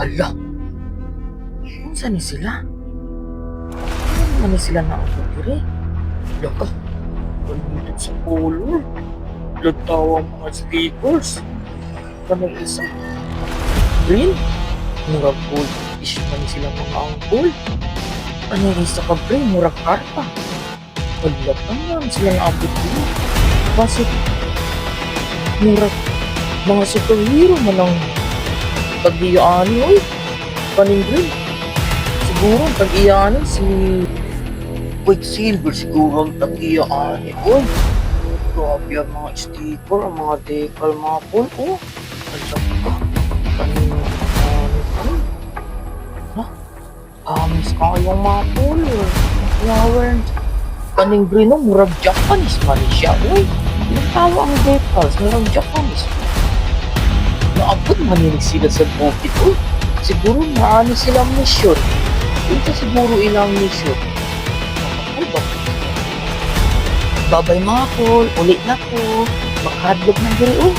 Ala, saan ni sila? Ano sila na ako dire? Laka, palitan sa color. Latawa ang mga stickers. Kanang isa. Green? Murag gold. Issue man sila mga angkol. Kanang isa ka pre, murag karta. Paglatang lang sila na abot dito. Kasi, murag mga superhero man ang pag-iyaan oy. Kaning green. Siguro ang pag-iyaan si Quicksilver siguro ang pag-iyaan oy. Grabe ang mga sticker, ang mga decal, mga pol. Oh, alam ka. Kaning ano? Ha? Amis ka yung mga pol. Flower. Kaning green no, murag Japanese man siya. Uy, nagtawa ang decals, murag Japanese. Naabot man yun sila sa bukid. Uy, siguro maano silang mission. Ito siguro ilang mission. Ay, bakit? Babay mga pol, ulit na po. Makahadlog na diri. Uy,